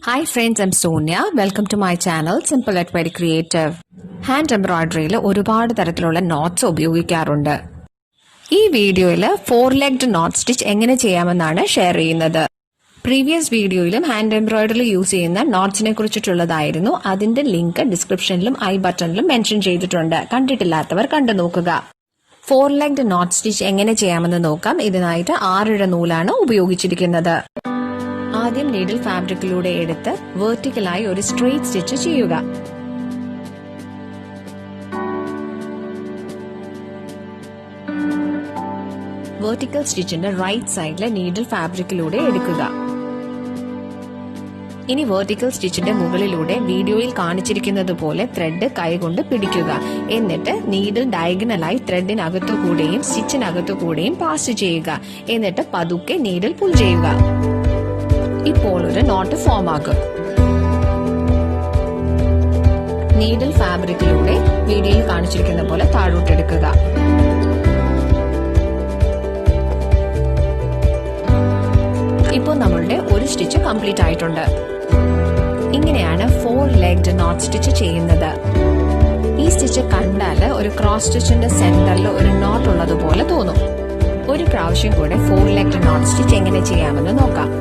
Hi friends, I'm Soniya. Welcome to my channel Simple at Very Creative. Hand embroidery ഒരുപാട് തരത്തിലുള്ള notes ഉപയോഗിക്കാറുണ്ട്. ഈ വീഡിയോയിൽ 4-legged knot stitch എങ്ങനെ ചെയ്യാമെന്നാണ് ഷെയർ ചെയ്യുന്നത്. പ്രീവിയസ് വീഡിയോയിലും ഹാൻഡ് എംബ്രോയിഡറി യൂസ് ചെയ്യുന്ന നോട്ട്സിനെ കുറിച്ചിട്ടുള്ളതായിരുന്നു. അതിന്റെ ലിങ്ക് ഡിസ്ക്രിപ്ഷനിലും ഐ ബട്ടണിലും മെൻഷൻ ചെയ്തിട്ടുണ്ട്. കണ്ടിട്ടില്ലാത്തവർ കണ്ടു നോക്കുക. 4-legged knot stitch എങ്ങനെ ചെയ്യാമെന്ന് നോക്കാം. ഇതിനായിട്ട് 6 ഇഴ നൂലാണ് ഉപയോഗിച്ചിരിക്കുന്നത്. ആദ്യം നീഡിൽ ഫാബ്രിക്കിലൂടെ എടുത്ത് വെർട്ടിക്കലായി ഒരു സ്ട്രെയിറ്റ് സ്റ്റിച്ച് ചെയ്യുക. വെർട്ടിക്കൽ സ്റ്റിച്ചിന്റെ റൈറ്റ് സൈഡിലെ നീഡിൽ ഫാബ്രിക്കിലൂടെ എടുക്കുക. ഇനി വെർട്ടിക്കൽ സ്റ്റിച്ചിന്റെ മുകളിലൂടെ വീഡിയോയിൽ കാണിച്ചിരിക്കുന്നത് പോലെ ത്രെഡ് കൈകൊണ്ട് പിടിക്കുക. എന്നിട്ട് നീഡിൽ ഡയഗണലായി ത്രെഡിനകത്തുകൂടെയും സ്റ്റിച്ചിനകത്തുകൂടെയും പാസ് ചെയ്യുക. എന്നിട്ട് പതുക്കെ നീഡിൽ പുൾ ചെയ്യുക. ഇപ്പോൾ ഒരു നോട്ട് ഫോം ആകും. നീഡിൽ ഫാബ്രിക്കിലൂടെ വീഡിയോയിൽ കാണിച്ചിരിക്കുന്ന പോലെ താഴോട്ടെടുക്കുക. ഇപ്പോൾ നമ്മളുടെ ഒരു സ്റ്റിച്ച് കംപ്ലീറ്റ് ആയിട്ടുണ്ട്. ഇങ്ങനെയാണ് 4-legged knot സ്റ്റിച്ച് ചെയ്യുന്നത്. ഈ സ്റ്റിച്ച് കണ്ടാൽ ഒരു ക്രോസ് സ്റ്റിച്ചിന്റെ സെന്ററിൽ ഒരു നോട്ട് ഉള്ളതുപോലെ തോന്നും. ഒരു പ്രാവശ്യം കൂടെ 4-legged knot സ്റ്റിച്ച് എങ്ങനെ ചെയ്യാമെന്ന് നോക്കാം.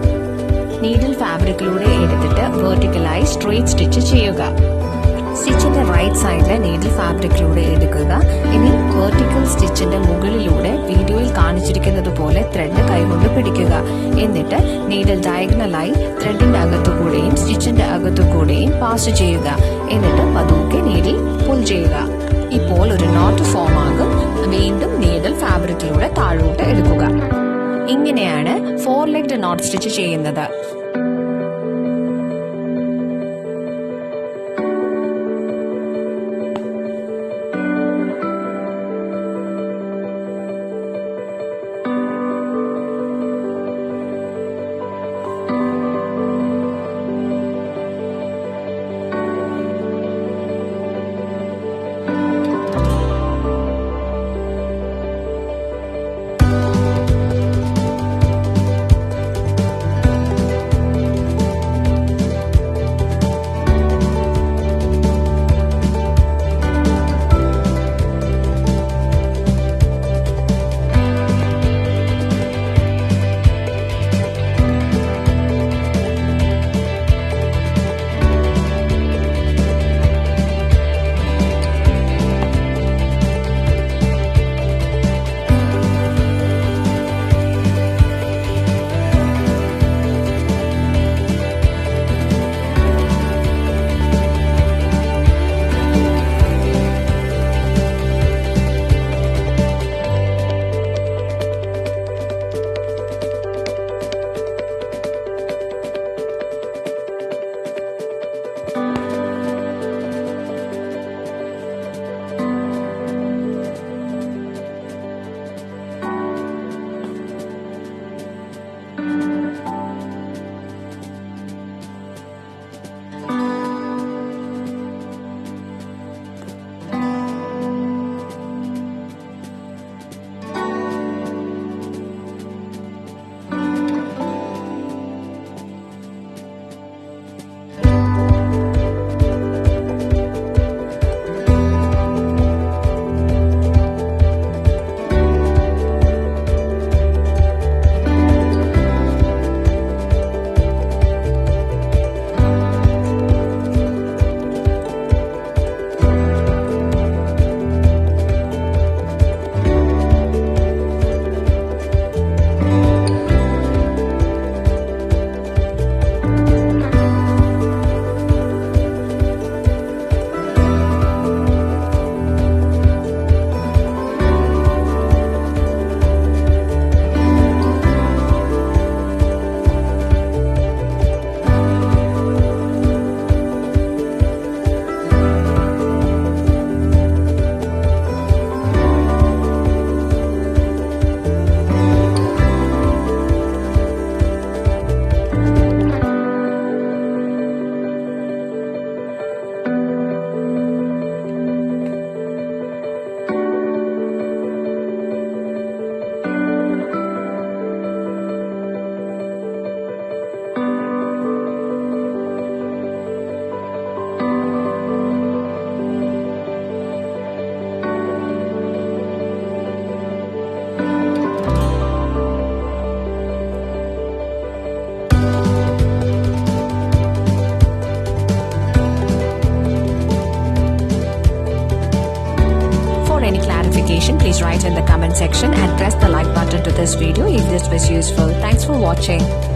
നീഡിൽ ഫാബ്രിക്കിലൂടെ എടുത്തിട്ട് വെർട്ടിക്കലായി സ്ട്രെയിറ്റ് സ്റ്റിച്ച് ചെയ്യുക. സ്റ്റിച്ചിന്റെ റൈറ്റ് സൈഡിലെ നീഡിൽ ഫാബ്രിക്കിലൂടെ എടുക്കുക. ഇനി വെർട്ടിക്കൽ സ്റ്റിച്ചിന്റെ മുകളിലൂടെ വീഡിയോയിൽ കാണിച്ചിരിക്കുന്നത് പോലെ ത്രെഡ് കൈകൊണ്ട് പിടിക്കുക. എന്നിട്ട് നീഡിൽ ഡയഗണലായി ത്രെഡിന്റെ അകത്തുകൂടെയും സ്റ്റിച്ചിന്റെ അകത്തുകൂടെയും പാസ് ചെയ്യുക. എന്നിട്ട് പതുക്കെ നീഡിൽ പുൾ ചെയ്യുക. ഇപ്പോൾ ഒരു നോട്ട് ഫോം ആകും. വീണ്ടും നീഡിൽ ഫാബ്രിക്കിലൂടെ താഴോട്ട് എടുക്കുക. ഇങ്ങനെയാണ് 4-legged knot സ്റ്റിച്ച് ചെയ്യുന്നത്. clarification, please write in the comment section and press the like button to this video if this was useful. Thanks for watching.